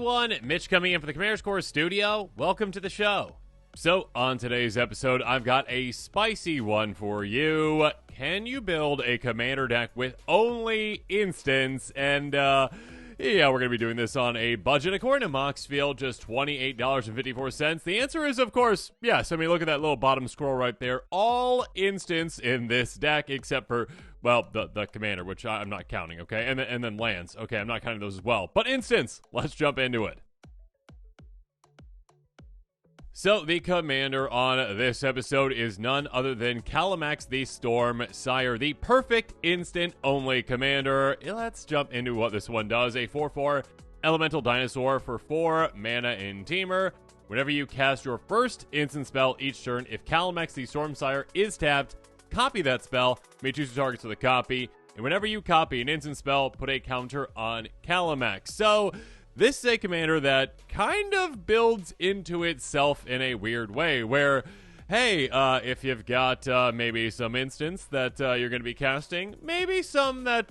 everyone, Mitch coming in for the Commander's Core studio. Welcome to the show. So, on today's episode, I've got a spicy one for you. Can you build a commander deck with only instants? And, yeah, we're going to be doing this on a budget. According to Moxfield, just $28.54. The answer is, of course, yes. I mean, look at that little bottom scroll right there. All instants in this deck, except for, well, the commander, which I'm not counting, okay? And then lands. Okay, I'm not counting those as well. But instants, let's jump into it. So, the commander on this episode is none other than Calamax the Storm Sire, the perfect instant-only commander. Let's jump into what this one does. A 4/4 elemental dinosaur for 4 mana in Teamer. Whenever you cast your first instant spell each turn, if Calamax the Storm Sire is tapped, copy that spell. You may choose your targets with a copy. And whenever you copy an instant spell, put a counter on Calamax. So, this is a commander that kind of builds into itself in a weird way, where, hey, if you've got maybe some instants that you're going to be casting, maybe some that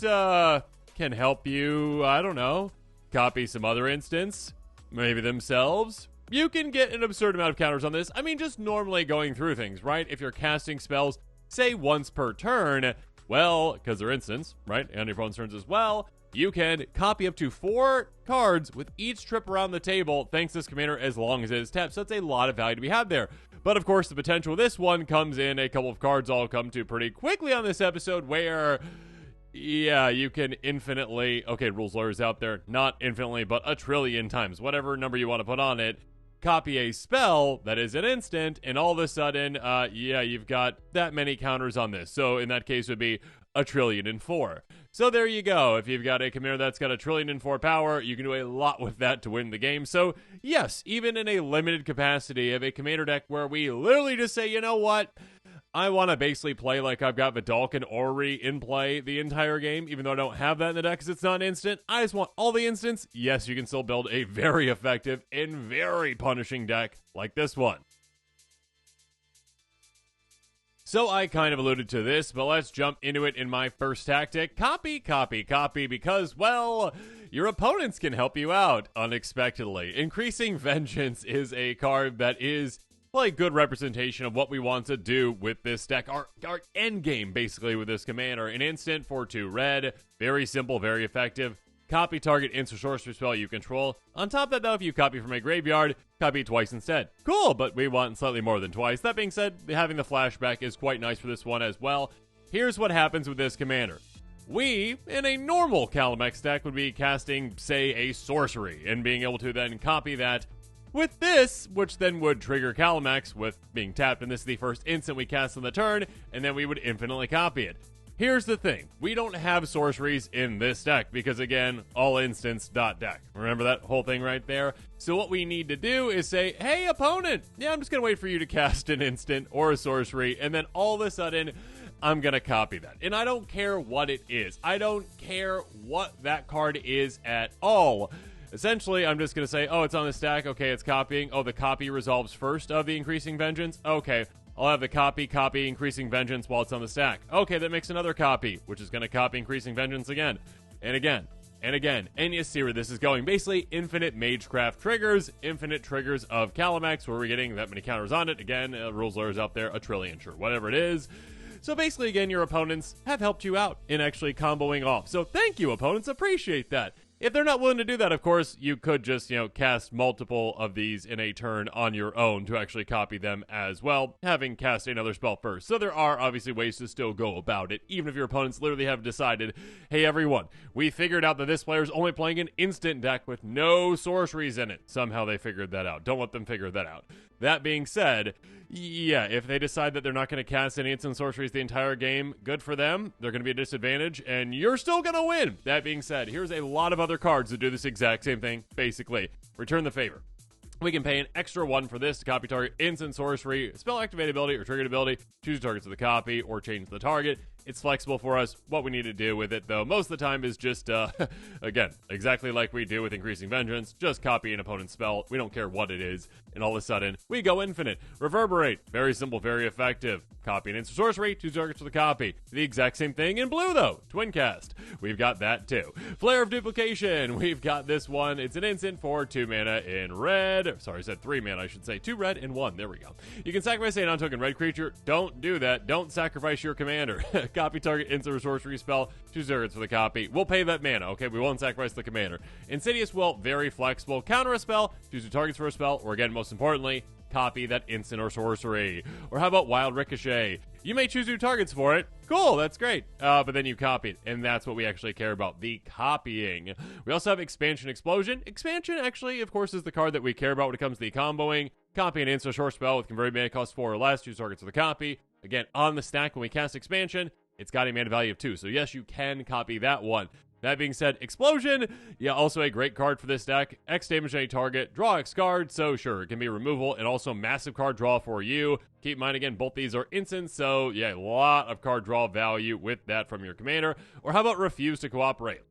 can help you, I don't know, copy some other instants, maybe themselves, you can get an absurd amount of counters on this. I mean, just normally going through things, right? If you're casting spells, say once per turn, well, because they're instants, right, and your opponent's turns as well, you can copy up to 4 cards with each trip around the table thanks to this commander as long as it is tapped. So that's a lot of value to be had there. But of course, the potential of this one comes in a couple of cards I'll come to pretty quickly on this episode where, yeah, you can infinitely, okay, rules lawyers out there, not infinitely, but a trillion times, whatever number you want to put on it, copy a spell that is an instant, and all of a sudden, yeah, you've got that many counters on this. So in that case, it would be 1,000,004,000,000. So there you go. If you've got a commander that's got 1,000,004,000,000 power, you can do a lot with that to win the game. So yes, even in a limited capacity of a commander deck where we literally just say, you know what, I want to basically play like I've got Vidalk and Ori in play the entire game, even though I don't have that in the deck because it's not instant. I just want all the instants. Yes, you can still build a very effective and very punishing deck like this one. So I kind of alluded to this, but let's jump into it in my first tactic. Copy, copy, copy, because, well, your opponents can help you out unexpectedly. Increasing Vengeance is a card that is a good representation of what we want to do with this deck. Our end game, basically, with this commander. An instant for 2 red. Very simple, very effective. Copy target instant sorcery spell you control. On top of that, though, if you copy from a graveyard, copy twice instead. Cool, but we want slightly more than twice. That being said, having the flashback is quite nice for this one as well. Here's what happens with this commander. We, in a normal Calamax deck, would be casting, say, a sorcery, and being able to then copy that with this, which then would trigger Calamax with being tapped, and this is the first instant we cast on the turn, and then we would infinitely copy it. Here's the thing, we don't have sorceries in this deck because, again, all instants .deck. Remember that whole thing right there? So what we need to do is say, hey, opponent, yeah, I'm just going to wait for you to cast an instant or a sorcery, and then all of a sudden, I'm going to copy that. And I don't care what it is. I don't care what that card is at all. Essentially, I'm just going to say, oh, it's on the stack. Okay, it's copying. Oh, the copy resolves first of the Increasing Vengeance. Okay, I'll have the copy, Increasing Vengeance while it's on the stack. Okay, that makes another copy, which is going to copy Increasing Vengeance again, and again, and again. And you see where this is going. Basically, infinite Magecraft triggers, infinite triggers of Calamax, where we're getting that many counters on it. Again, rules lawyers out there, 1,000,000,000,000, sure, whatever it is. So basically, again, your opponents have helped you out in actually comboing off. So thank you, opponents. Appreciate that. If they're not willing to do that, of course, you could just, cast multiple of these in a turn on your own to actually copy them as well, having cast another spell first. So there are obviously ways to still go about it, even if your opponents literally have decided, hey, everyone, we figured out that this player's only playing an instant deck with no sorceries in it. Somehow they figured that out. Don't let them figure that out. That being said, yeah, if they decide that they're not going to cast any instant sorceries the entire game, good for them. They're going to be a disadvantage, and you're still going to win. That being said, here's a lot of other cards that do this exact same thing, basically. Return the favor. We can pay an extra 1 for this to copy target instant sorcery, spell activated ability or triggered ability, choose targets of the copy, or change the target. It's flexible for us. What we need to do with it, though, most of the time is just, again, exactly like we do with Increasing Vengeance, just copy an opponent's spell. We don't care what it is. And all of a sudden, we go infinite. Reverberate. Very simple, very effective. Copy an instant sorcery, 2 targets for the copy. The exact same thing in blue, though. Twin cast. We've got that, too. Flare of Duplication. We've got this one. It's an instant for 2 mana in red. Sorry, I said 3 mana, I should say. 2 red and 1. There we go. You can sacrifice a non-token red creature. Don't do that. Don't sacrifice your commander. Copy target instant or sorcery spell, 2 targets for the copy. We'll pay that mana, okay? We won't sacrifice the commander. Insidious Will, very flexible. Counter a spell, choose 2 targets for a spell, or again, most importantly, copy that instant or sorcery. Or how about Wild Ricochet? You may choose 2 targets for it. Cool, that's great. But then you copied, and that's what we actually care about, the copying. We also have Expansion Explosion. Expansion, actually, of course, is the card that we care about when it comes to the comboing. Copy an instant or short spell with converted mana cost 4 or less, 2 targets for the copy. Again, on the stack when we cast Expansion, it's got a mana value of 2. So yes, you can copy that one. That being said, Explosion, yeah, also a great card for this deck. X damage to any target, draw X card, so sure, it can be removal, and also massive card draw for you. Keep in mind, again, both these are instants, so yeah, a lot of card draw value with that from your commander. Or how about Refuse to Cooperate?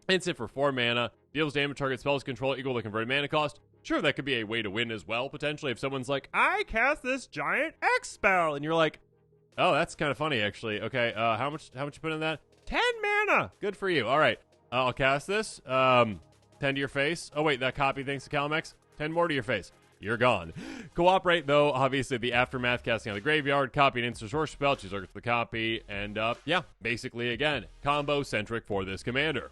Instant for 4 mana, deals damage target spells control equal to converted mana cost. Sure, that could be a way to win as well, potentially, if someone's like, I cast this giant X spell, and you're like, oh, that's kind of funny, actually. Okay, how much you put in that? 10 mana! Good for you. All right, I'll cast this. 10 to your face. Oh, wait, that copy thanks to Calmex. 10 more to your face. You're gone. Cooperate, though, obviously the aftermath, casting on the graveyard, copy an instant sorcery spell, choose target for the copy, and, yeah, basically, again, combo-centric for this commander.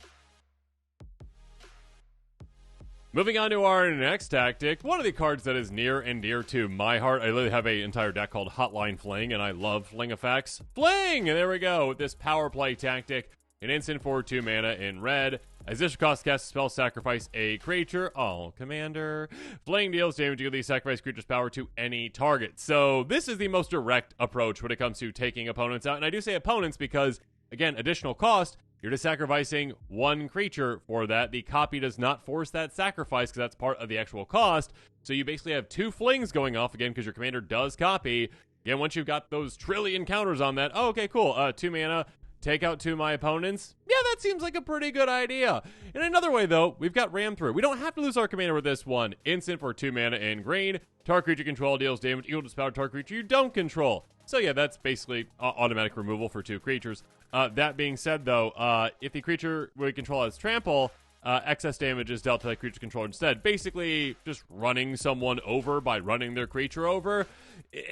Moving on to our next tactic, one of the cards that is near and dear to my heart. I literally have an entire deck called Hotline Fling, and I love Fling effects. Fling! There we go, with this power play tactic. An instant for 2 mana in red. As this cost, cast a spell, sacrifice a creature. Oh, commander. Fling deals damage to the sacrifice creature's power to any target. So this is the most direct approach when it comes to taking opponents out. And I do say opponents because, again, additional cost. You're just sacrificing 1 creature for that. The copy does not force that sacrifice because that's part of the actual cost. So you basically have 2 flings going off again because your commander does copy. Again, once you've got those trillion counters on that, oh, okay, cool. 2 mana, take out 2 of my opponents. Yeah, that seems like a pretty good idea. In another way, though, we've got Ram Through. We don't have to lose our commander with this one. Instant for 2 mana in green. Target creature control deals damage equal to its power target creature you don't control. So yeah, that's basically automatic removal for 2 creatures. That being said, though, if the creature we control has trample, excess damage is dealt to that creature's control instead. Basically, just running someone over by running their creature over.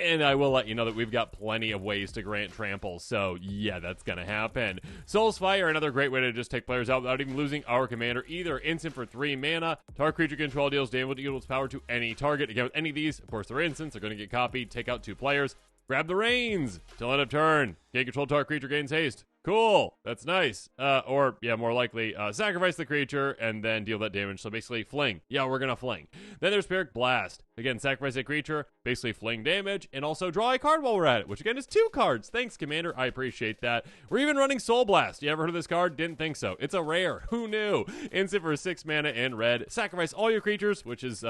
And I will let you know that we've got plenty of ways to grant trample. So yeah, that's going to happen. Soul's Fire, another great way to just take players out without even losing our commander. Either instant for 3 mana. Target creature control deals damage equal to its power to any target. Again, with any of these, of course, they're instants. They're going to get copied. Take out 2 players. Grab the reins. Till end of turn. Can't control target creature gains haste. Cool. That's nice. Or, yeah, more likely, sacrifice the creature and then deal that damage. So basically, fling. Yeah, we're going to fling. Then there's Spirit Blast. Again, sacrifice a creature, basically fling damage, and also draw a card while we're at it, which again is 2 cards. Thanks, Commander. I appreciate that. We're even running Soul Blast. You ever heard of this card? Didn't think so. It's a rare. Who knew? Instant for 6 mana in red. Sacrifice all your creatures, which is,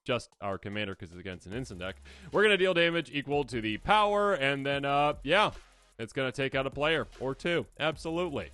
just our commander because it's against an instant deck. We're going to deal damage equal to the power, and then, yeah, it's going to take out a player or 2. Absolutely.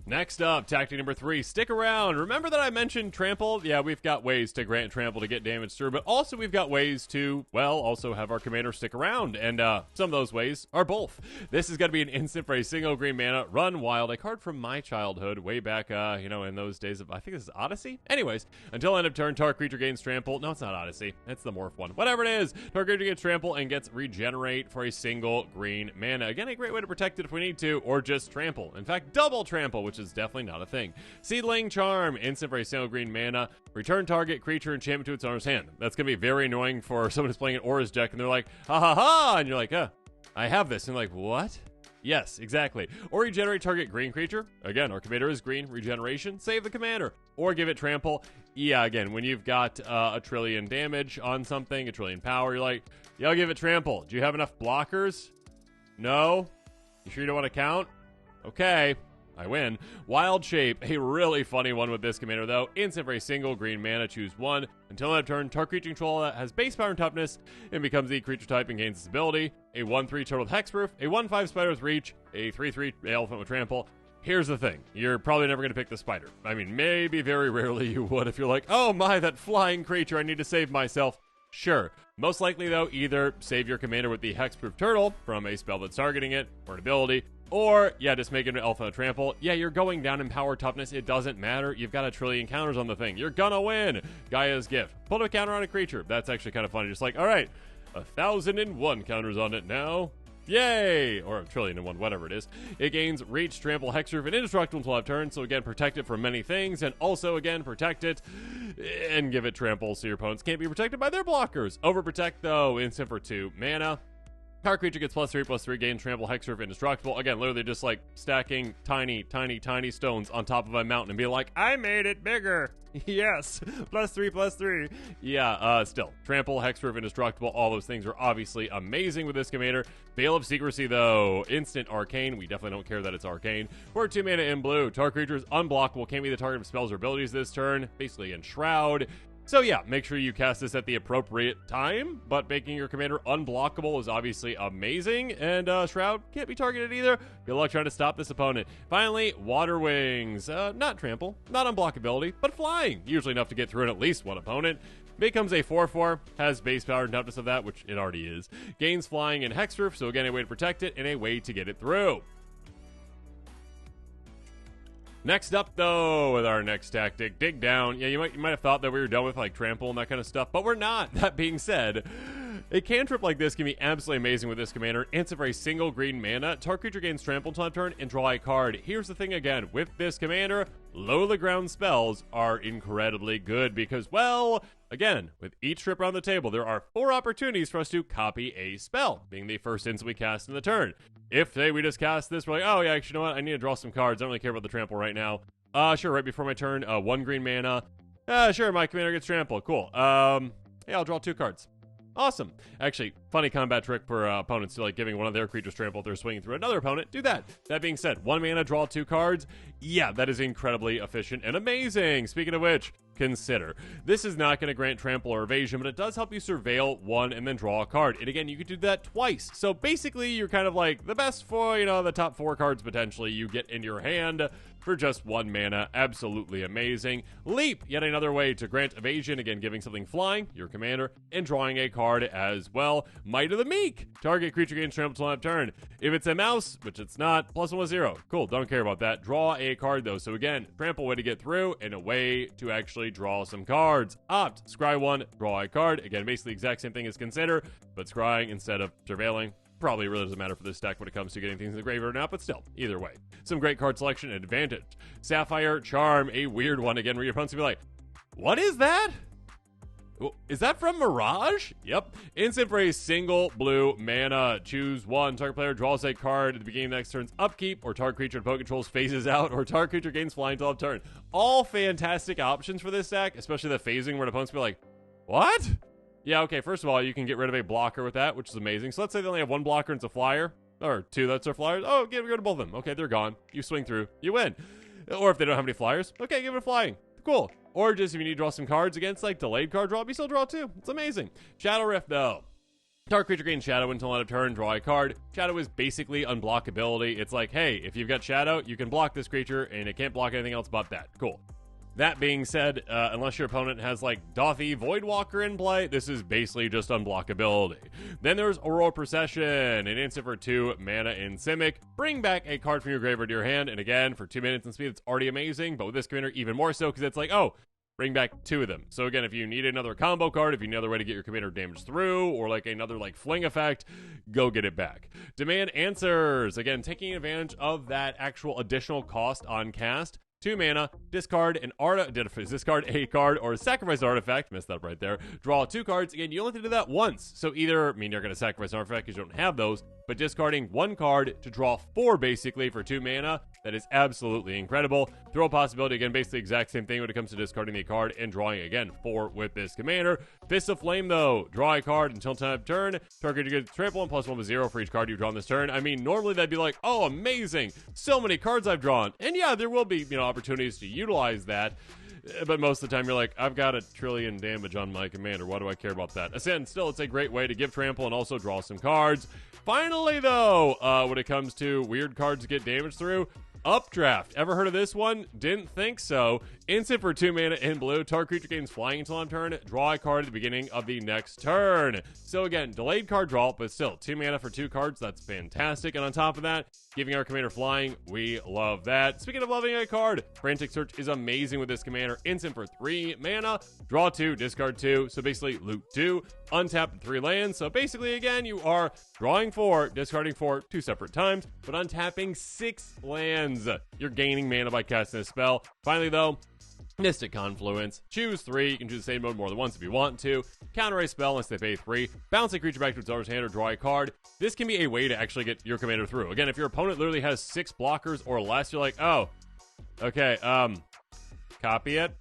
Next up, tactic number 3, stick around. Remember that I mentioned trample? Yeah, we've got ways to grant trample to get damage through, but also we've got ways to, well, also have our commander stick around, and some of those ways are both. This is going to be an instant for a single green mana, Run Wild, a card from my childhood, way back, in those days of, I think this is Odyssey? Anyways, until end of turn, target creature gains trample. No, it's not Odyssey. It's the Morph one. Whatever it is, target creature gets trample and gets regenerate for a single green mana. Again, a great way to protect it if we need to, or just trample. In fact, double trample, which is definitely not a thing. Seedling Charm, instant for a single green mana. Return target creature enchantment to its owner's hand. That's going to be very annoying for someone who's playing an Aura's deck, and they're like, ha ha ha, and you're like, I have this. And you're like, what? Yes, exactly. Or regenerate target green creature. Again, our commander is green. Regeneration. Save the commander. Or give it trample. Yeah, again, when you've got a trillion damage on something, a trillion power, you're like, yeah, I'll give it trample. Do you have enough blockers? No? You sure you don't want to count? Okay. I win. Wild Shape, a really funny one with this commander though. Instant for a single green mana, choose one. Until end of turn, target creature control that has base power and toughness and becomes the creature type and gains its ability. A 1/3 turtle with hexproof, a 1/5 spider with reach, a 3/3 elephant with trample. Here's the thing, you're probably never going to pick the spider. I mean, maybe very rarely you would if you're like, oh my, that flying creature, I need to save myself. Sure. Most likely, though, either save your commander with the hexproof turtle from a spell that's targeting it, or an ability, or, yeah, just make it an alpha trample. Yeah, you're going down in power toughness. It doesn't matter. You've got a trillion counters on the thing. You're gonna win. Gaia's Gift. Put a counter on a creature. That's actually kind of funny. Just like, all right, 1,001 counters on it now. Yay! Or a 1,000,001, whatever it is. It gains reach, trample, hexproof, and indestructible until end of turn. So again, protect it from many things, and also again protect it and give it trample so your opponents can't be protected by their blockers. Overprotect though, instant for 2 mana. Target creature gets +3/+3, gain trample, hexproof, indestructible. Again, literally just like stacking tiny stones on top of a mountain and be like, I made it bigger. Yes, +3/+3. Yeah, still. Trample, hexproof, indestructible, all those things are obviously amazing with this commander. Veil of Secrecy, though. Instant arcane. We definitely don't care that it's arcane. For 2 mana in blue, target creature is unblockable, can't be the target of spells or abilities this turn. Basically in Shroud. So yeah, make sure you cast this at the appropriate time, but making your commander unblockable is obviously amazing, and Shroud can't be targeted either. Good luck trying to stop this opponent. Finally, Water Wings. Not trample, not unblockability, but flying. Usually enough to get through at least one opponent. Becomes a 4/4, has base power and toughness of that, which it already is. Gains flying and hexproof, so again, a way to protect it and a way to get it through. Next up, though, with our next tactic, Dig Down. Yeah, you might have thought that we were done with, like, trample and that kind of stuff, but we're not. That being said, a cantrip like this can be absolutely amazing with this commander. Instant for a single green mana. Target creature gains trample until end of turn and draw a card. Here's the thing again, with this commander, low-to-the-ground spells are incredibly good because, well, again, with each trip around the table, there are 4 opportunities for us to copy a spell, being the first instant we cast in the turn. If, say, we just cast this, we're like, oh, yeah, actually, you know what? I need to draw some cards. I don't really care about the trample right now. Sure, right before my turn, 1 green mana. Sure, my commander gets trample. Cool. Yeah, I'll draw 2 cards. Awesome. Actually, funny combat trick for opponents to like giving one of their creatures trample if they're swinging through another opponent. Do that. That being said, 1 mana, draw 2 cards. Yeah, that is incredibly efficient and amazing. Speaking of which, consider. This is not going to grant trample or evasion, but it does help you surveil 1 and then draw a card. And again, you can do that twice. So basically, you're kind of like the best for, the top 4 cards potentially you get in your hand for just 1 mana. Absolutely amazing. Leap, yet another way to grant evasion, again giving something flying, your commander, and drawing a card as well. Might of the Meek, target creature gains trample till end of turn. If it's a mouse, which it's not, +1/+0. Cool, don't care about that. Draw a card though. So again, trample way to get through and a way to actually draw some cards. Opt, scry 1, draw a card. Again, basically the exact same thing as consider, but scrying instead of surveilling. Probably really doesn't matter for this deck when it comes to getting things in the graveyard or not, but still, either way. Some great card selection and advantage. Sapphire Charm, a weird one again, where your opponent's gonna be like, what is that? Is that from Mirage? Yep. Instant for a single blue mana. Choose 1. Target player draws a card at the beginning of next turn's upkeep, or target creature and opponent controls phases out, or target creature gains flying till end of turn. All fantastic options for this deck, especially the phasing where the opponent's gonna be like, what? Yeah, okay, first of all, you can get rid of a blocker with that, which is amazing. So let's say they only have 1 blocker and it's a flyer, or 2 that's their flyers. Oh, get rid of both of them. Okay, they're gone. You swing through, you win. Or if they don't have any flyers, okay, give it a flying. Cool. Or just if you need to draw some cards against, like, delayed card draw, you still draw 2. It's amazing. Shadow Rift, though. Target creature gains Shadow until end of turn, draw a card. Shadow is basically unblockability. It's like, hey, if you've got Shadow, you can block this creature, and it can't block anything else but that. Cool. That being said, unless your opponent has like Dothy Voidwalker in play, this is basically just unblockability. Then there's Aurora Procession, an instant for 2 mana in Simic. Bring back a card from your graveyard to your hand, and again, for 2 minutes in speed, it's already amazing, but with this commander, even more so, because it's like, oh, bring back 2 of them. So again, if you need another combo card, if you need another way to get your commander damage through, or like another like Fling effect, go get it back. Demand Answers, again, taking advantage of that actual additional cost on cast. 2 mana, discard discard a card or sacrifice an artifact. Messed up right there. Draw 2 cards. Again, you only have to do that once. So either, you're going to sacrifice an artifact because you don't have those, but discarding 1 card to draw 4 basically for 2 mana. That is absolutely incredible. Throw possibility, again, basically the exact same thing when it comes to discarding a card and drawing, again, 4 with this commander. Fist of Flame, though. Draw a card until time of turn. Target you get trample and +1 with 0 for each card you've drawn this turn. I mean, normally that'd be like, oh, amazing. So many cards I've drawn. And yeah, there will be, opportunities to utilize that. But most of the time you're like, I've got 1 trillion damage on my commander. Why do I care about that? Again, still, it's a great way to give trample and also draw some cards. Finally, though, when it comes to weird cards to get damage through, Updraft. Ever heard of this one? Didn't think so. Instant for 2 mana in blue. Target creature gains flying until end turn. Draw a card at the beginning of the next turn. So again, delayed card draw, but still 2 mana for 2 cards. That's fantastic. And on top of that, giving our commander flying. We love that. Speaking of loving a card, Frantic Search is amazing with this commander. Instant for 3 mana. Draw 2, discard 2. So basically loot 2. Untap 3 lands. So basically, again, you are drawing 4, discarding 4 2 separate times, but untapping 6 lands. You're gaining mana by casting a spell. Finally, though, Mystic Confluence. Choose 3. You can choose the same mode more than once if you want to. Counter a spell unless they pay 3. Bounce a creature back to its owner's hand or draw a card. This can be a way to actually get your commander through. Again, if your opponent literally has 6 blockers or less, you're like, oh, okay, copy it.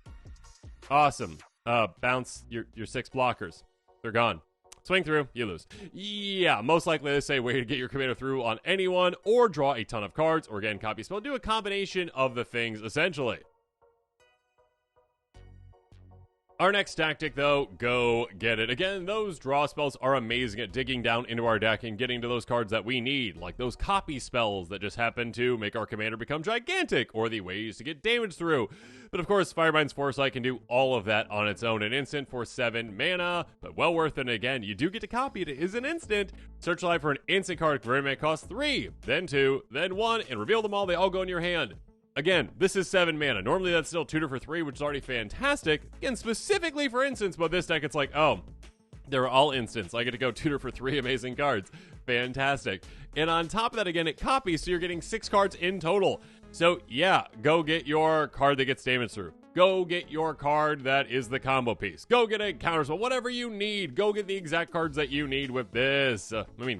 Awesome. Bounce your 6 blockers. They're gone. Swing through, you lose. Yeah, most likely this is a way to get your commander through on anyone, or draw a ton of cards, or again, copy spell. Do a combination of the things, essentially. Our next tactic, though, go get it. Again, those draw spells are amazing at digging down into our deck and getting to those cards that we need, like those copy spells that just happen to make our commander become gigantic, or the ways to get damage through. But of course, Firebind's Foresight can do all of that on its own. An instant for 7 mana, but well worth it. And again, you do get to copy it. It is an instant. Search live for an instant card. Converting mana costs 3, then 2, then 1, and reveal them all. They all go in your hand. Again, this is 7 mana. Normally that's still tutor for 3, which is already fantastic. Again, specifically for instants, but this deck it's like, oh, they're all instants. I get to go tutor for 3 amazing cards. Fantastic. And on top of that, again, it copies, so you're getting 6 cards in total. So yeah, go get your card that gets damage through. Go get your card that is the combo piece. Go get a counterspell, whatever you need. Go get the exact cards that you need with this.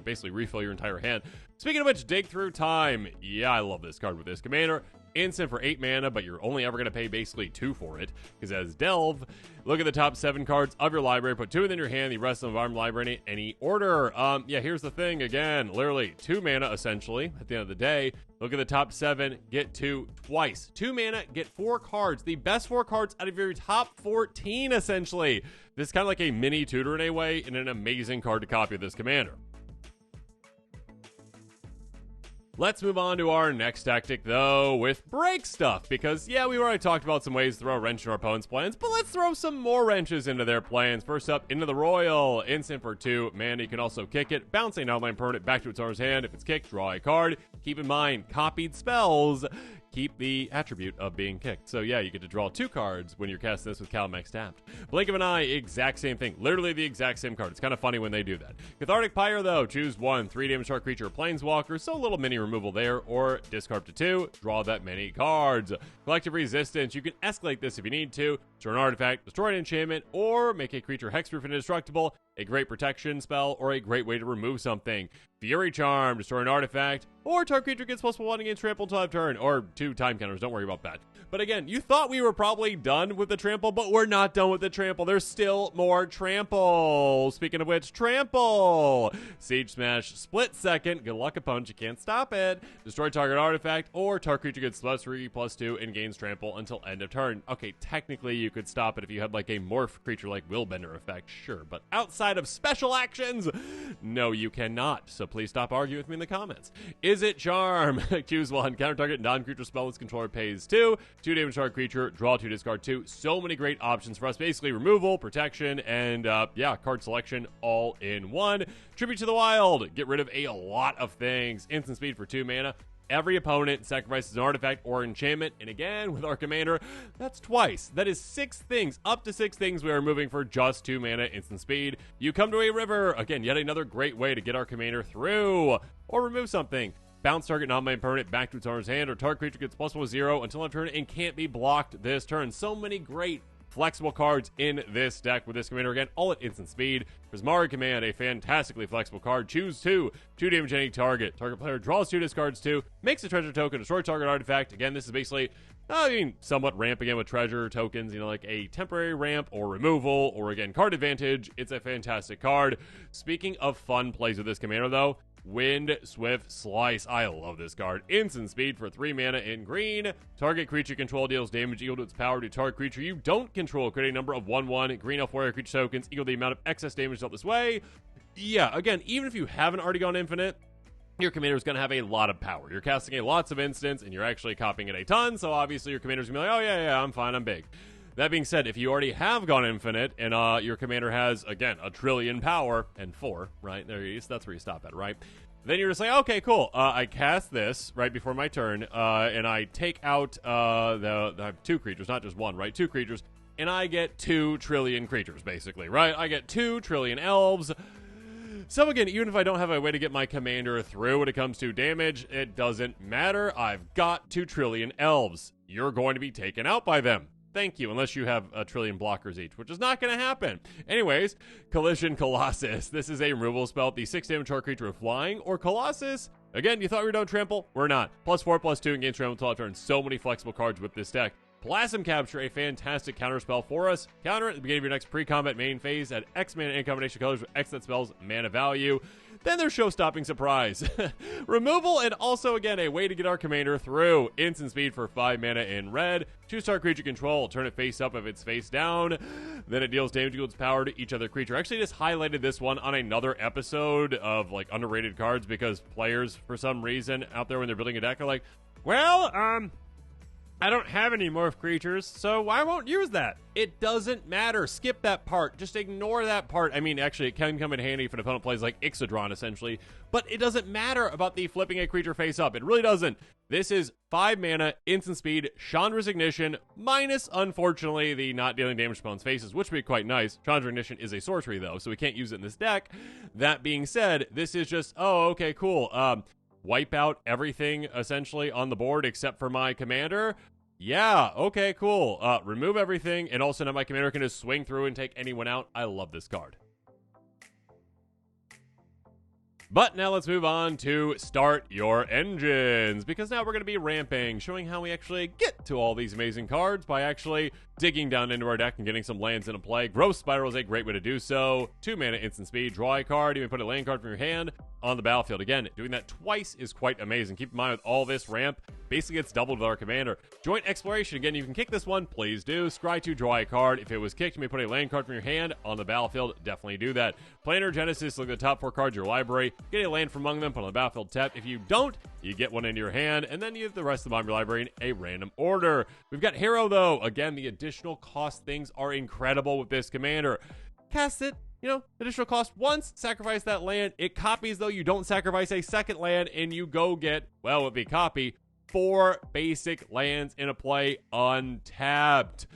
Basically refill your entire hand. Speaking of which, Dig Through Time. Yeah, I love this card with this commander. Instant for 8 mana, but you're only ever going to pay basically 2 for it, because as Delve, look at the top 7 cards of your library, put 2 within your hand, the rest of them of library in any order. Yeah, here's the thing, again, literally 2 mana, essentially, at the end of the day. Look at the top 7, get 2 twice. 2 mana, get 4 cards, the best 4 cards out of your top 14, essentially. This is kind of like a mini tutor in a way, and an amazing card to copy this commander. Let's move on to our next tactic, though, with break stuff, because, yeah, we already talked about some ways to throw a wrench in our opponent's plans, but let's throw some more wrenches into their plans. First up, Into the Royal. Instant for 2 mana, you can also kick it, bounce an outline permanent back to its owner's hand. If it's kicked, draw a card. Keep in mind, copied spells keep the attribute of being kicked. So yeah, you get to draw 2 cards when you're casting this with Calamax tapped. Blink of an eye, exact same thing. Literally the exact same card. It's kind of funny when they do that. Cathartic Pyre, though, choose 1, 3 damage target creature or planeswalker, so a little mini removal there, or discard to 2, draw that many cards. Collective Resistance, you can escalate this if you need to. Destroy an artifact, destroy an enchantment, or make a creature hexproof and indestructible. A great protection spell, or a great way to remove something. Fury Charm, destroy an artifact, or target creature gets +1 against trample until end of turn, or 2 time counters, don't worry about that. But again, you thought we were probably done with the trample, but we're not done with the trample. There's still more trample. Speaking of which, trample! Siege Smash, split second, good luck opponent, you can't stop it. Destroy target artifact, or target creature gets +3/+2 and gains trample until end of turn. Okay, technically you could stop it if you had like a morph creature like Willbender effect, sure, but outside of special actions, no you cannot. So please stop arguing with me in the comments. Is it Charm? Choose 1, counter target non-creature spell its controller pays 2 damage target creature, draw 2, discard 2. So many great options for us, basically removal, protection, and yeah, card selection all in one. Tribute to the Wild, get rid of a lot of things. Instant speed for 2 mana. Every opponent sacrifices an artifact or enchantment, and again, with our commander, that's twice. That is 6 things, up to 6 things we are moving for just 2 mana instant speed. You come to a river, again, yet another great way to get our commander through, or remove something. Bounce target non-land permanent back to its owner's hand, or target creature gets +1/+0 until end of turn and can't be blocked this turn. So many great flexible cards in this deck with this commander. Again, all at instant speed. Prismari Command, a fantastically flexible card. Choose 2 damage any target. Target player draws 2, discards 2, makes a treasure token, destroy target artifact. Again, this is basically, somewhat ramp again with treasure tokens, like a temporary ramp or removal, or again, card advantage. It's a fantastic card. Speaking of fun plays with this commander, though, Wind Swift Slice. I love this card. Instant speed for 3 mana in green. Target creature control deals damage equal to its power to target creature you don't control. Create a number of 1/1 green elf warrior creature tokens equal to the amount of excess damage dealt this way. Yeah, again, even if you haven't already gone infinite, your commander is going to have a lot of power. You're casting a lots of instants, and you're actually copying it a ton, so obviously your commander's going to be like, oh, yeah, I'm fine, I'm big. That being said, if you already have gone infinite, and your commander has, again, 1 trillion power, and 4, right? That's where you stop at, right? Then you're just like, okay, cool. I cast this right before my turn, and I take out I have 2 creatures, not just 1, right? 2 creatures, and I get 2 trillion creatures, basically, right? I get 2 trillion elves. So again, even if I don't have a way to get my commander through when it comes to damage, it doesn't matter. I've got 2 trillion elves. You're going to be taken out by them. Thank you, unless you have 1 trillion blockers each, which is not going to happen. Anyways, Collision Colossus. This is a removal spell. The 6 damage target creature with flying or Colossus. Again, you thought we were done trample? We're not. +4/+2 against trample until I turn. So many flexible cards with this deck. Plasm Capture, a fantastic counter spell for us. Counter at the beginning of your next pre-combat main phase at X mana and combination colors with X that spell's mana value. Then there's Show-Stopping Surprise. Removal, and also, again, a way to get our commander through. Instant speed for 5 mana in red. Choose target creature control. Turn it face up if it's face down. Then it deals damage equal to its power to each other creature. I actually just highlighted this one on another episode of, underrated cards because players, for some reason, out there when they're building a deck are like, well, I don't have any morph creatures, so I won't use that. It doesn't matter. Skip that part. Just ignore that part. I mean, actually, it can come in handy if an opponent plays like Ixodron, essentially. But it doesn't matter about the flipping a creature face up. It really doesn't. This is 5 mana, instant speed, Chandra's Ignition, minus, unfortunately, the not dealing damage to opponent's faces, which would be quite nice. Chandra's Ignition is a sorcery, though, so we can't use it in this deck. That being said, this is just, oh, okay, cool. Wipe out everything, essentially, on the board except for my commander. Yeah, okay, cool. Remove everything, and also now my commander can just swing through and take anyone out. I love this card. But now let's move on to Start Your Engines, because now we're going to be ramping, showing how we actually get to all these amazing cards by actually digging down into our deck and getting some lands into play. Growth Spiral is a great way to do so. 2 mana instant speed, draw a card, you may put a land card from your hand on the battlefield. Again, doing that twice is quite amazing. Keep in mind with all this ramp, basically gets doubled with our commander. Joint Exploration, again, you can kick this one, please do. Scry 2, draw a card. If it was kicked, you may put a land card from your hand on the battlefield. Definitely do that. Planar Genesis, look at the top 4 cards of your library. Get a land from among them, put on the battlefield tap. If you don't, you get one into your hand, and then you have the rest of them on your library in a random order. We've got Hero, though. Again, the additional cost things are incredible with this commander. Cast it, additional cost once, sacrifice that land. It copies, though. You don't sacrifice a second land, and you go get, well, with the copy, 4 basic lands in a play untapped.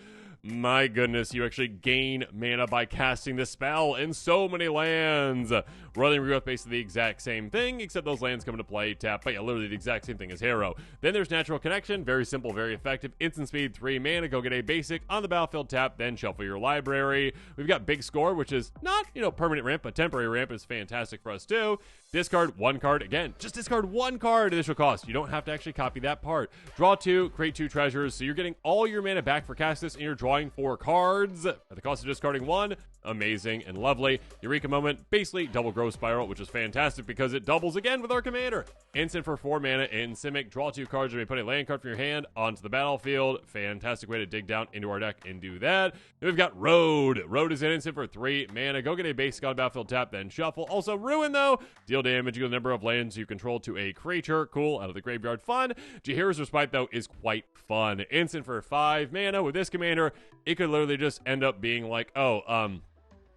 My goodness, you actually gain mana by casting the spell in so many lands. Rolling Regrowth basically the exact same thing, except those lands come into play tap. But yeah, literally the exact same thing as Hero. Then there's Natural Connection, very simple, very effective. Instant speed, 3 mana, go get a basic on the battlefield tap, then shuffle your library. We've got Big Score, which is not, permanent ramp, but temporary ramp is fantastic for us too. Discard 1 card, again, just discard 1 card additional cost. You don't have to actually copy that part. Draw 2, create 2 treasures, so you're getting all your mana back for cast this, and you're drawing 4 cards at the cost of discarding 1. Amazing and lovely. Eureka Moment, basically double Growth Spiral, which is fantastic because it doubles again with our commander. Instant for 4 mana in Simic. Draw 2 cards. You may put a land card from your hand onto the battlefield. Fantastic way to dig down into our deck and do that. Then we've got Road. Road is an instant for 3 mana. Go get a basic on battlefield tap, then shuffle. Also Ruin, though. Deal damage equal to the number of lands you control to a creature. Cool. Out of the graveyard. Fun. Jaheira's Respite, though, is quite fun. Instant for 5 mana. With this commander, it could literally just end up being like,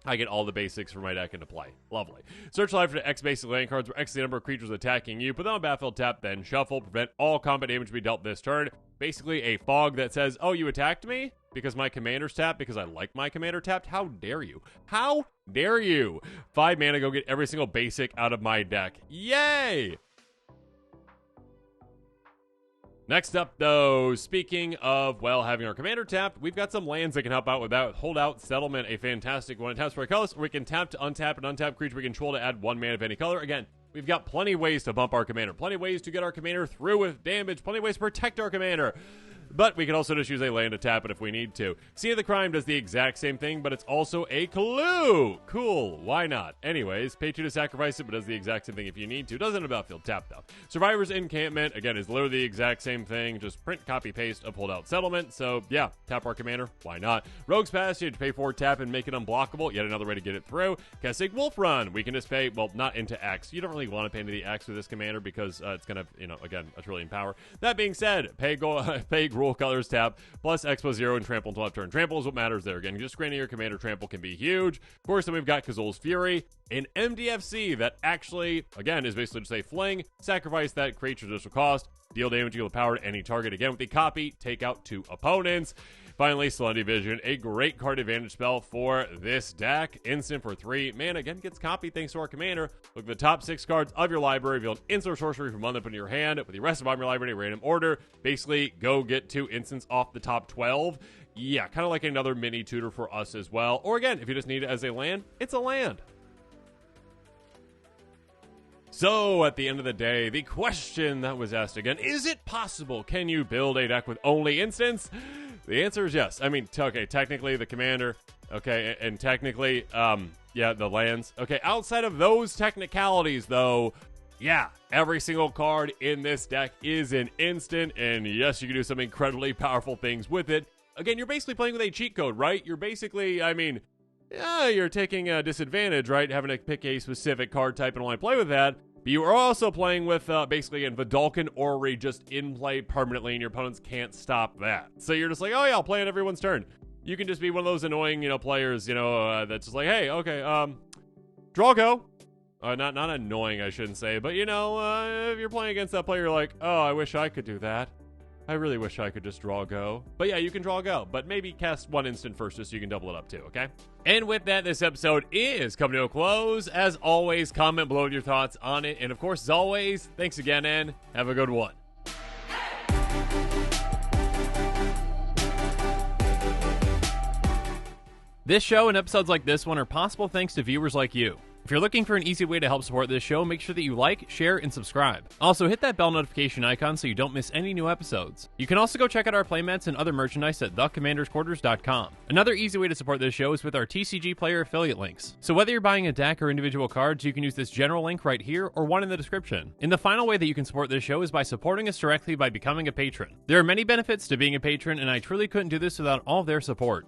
I get all the basics for my deck into play. Lovely. Search live for X basic land cards where X is the number of creatures attacking you. Put them on battlefield tap, then shuffle. Prevent all combat damage to be dealt this turn. Basically a fog that says, oh, you attacked me? Because my commander's tapped? Because I like my commander tapped? How dare you? How dare you? 5 mana, go get every single basic out of my deck. Yay! Next up, though, speaking of, well, having our commander tapped, we've got some lands that can help out with that. Holdout Settlement, a fantastic one. It taps for a color, or we can tap to untap an untapped creature we control to add 1 mana of any color. Again, we've got plenty of ways to bump our commander, plenty of ways to get our commander through with damage, plenty of ways to protect our commander. But we can also just use a land to tap it if we need to. Sea of the Crime does the exact same thing, but it's also a clue. Cool, why not? Anyways, pay 2 to sacrifice it, but does the exact same thing if you need to. Doesn't about field tap, though. Survivor's Encampment, again, is literally the exact same thing. Just print, copy, paste of Holdout Settlement. So, yeah, tap our commander. Why not? Rogue's Passage, pay 4, tap, and make it unblockable. Yet another way to get it through. Castig Wolf Run, we can just pay, well, not into X. You don't really want to pay into the X with this commander because it's going to, again, a trillion power. That being said, pay Gruul Colors, tap, plus X+0 and trample until left turn. Trample is what matters there. Again, just granting your commander trample can be huge. Of course, then we've got Kazul's Fury, an MDFC that actually, again, is basically just a fling, sacrifice that creature's additional cost, deal damage equal to power to any target. Again, with the copy, take out 2 opponents. Finally, Salinity Vision, a great card advantage spell for this deck. Instant for 3. Man, again, gets copied thanks to our commander. Look at the top 6 cards of your library. Reveal an instant sorcery from one up in your hand with the rest of your library in a random order. Basically, go get 2 instants off the top 12. Yeah, kind of like another mini tutor for us as well. Or again, if you just need it as a land, it's a land. So, at the end of the day, the question that was asked again, is it possible? Can you build a deck with only instants? The answer is yes. I mean, okay, technically the commander, okay, and technically, yeah, the lands. Okay, outside of those technicalities, though, yeah, every single card in this deck is an instant, and yes, you can do some incredibly powerful things with it. Again, you're basically playing with a cheat code, right? You're basically, I mean, yeah, you're taking a disadvantage, right? Having to pick a specific card type and only play with that. But you are also playing with, basically, in Vidalcan Orrery just in play permanently, and your opponents can't stop that. So you're just like, oh yeah, I'll play on everyone's turn. You can just be one of those annoying, players, that's just like, hey, okay, draw go. Not annoying, I shouldn't say, but, if you're playing against that player, you're like, oh, I wish I could do that. I really wish I could just draw go. But yeah, you can draw go, but maybe cast 1 instant first just so you can double it up too, okay? And with that, this episode is coming to a close. As always, comment below with your thoughts on it. And of course, as always, thanks again and have a good one. This show and episodes like this one are possible thanks to viewers like you. If you're looking for an easy way to help support this show, make sure that you like, share, and subscribe. Also, hit that bell notification icon so you don't miss any new episodes. You can also go check out our playmats and other merchandise at thecommandersquarters.com. Another easy way to support this show is with our TCG player affiliate links. So whether you're buying a deck or individual cards, you can use this general link right here or one in the description. And the final way that you can support this show is by supporting us directly by becoming a patron. There are many benefits to being a patron, and I truly couldn't do this without all of their support.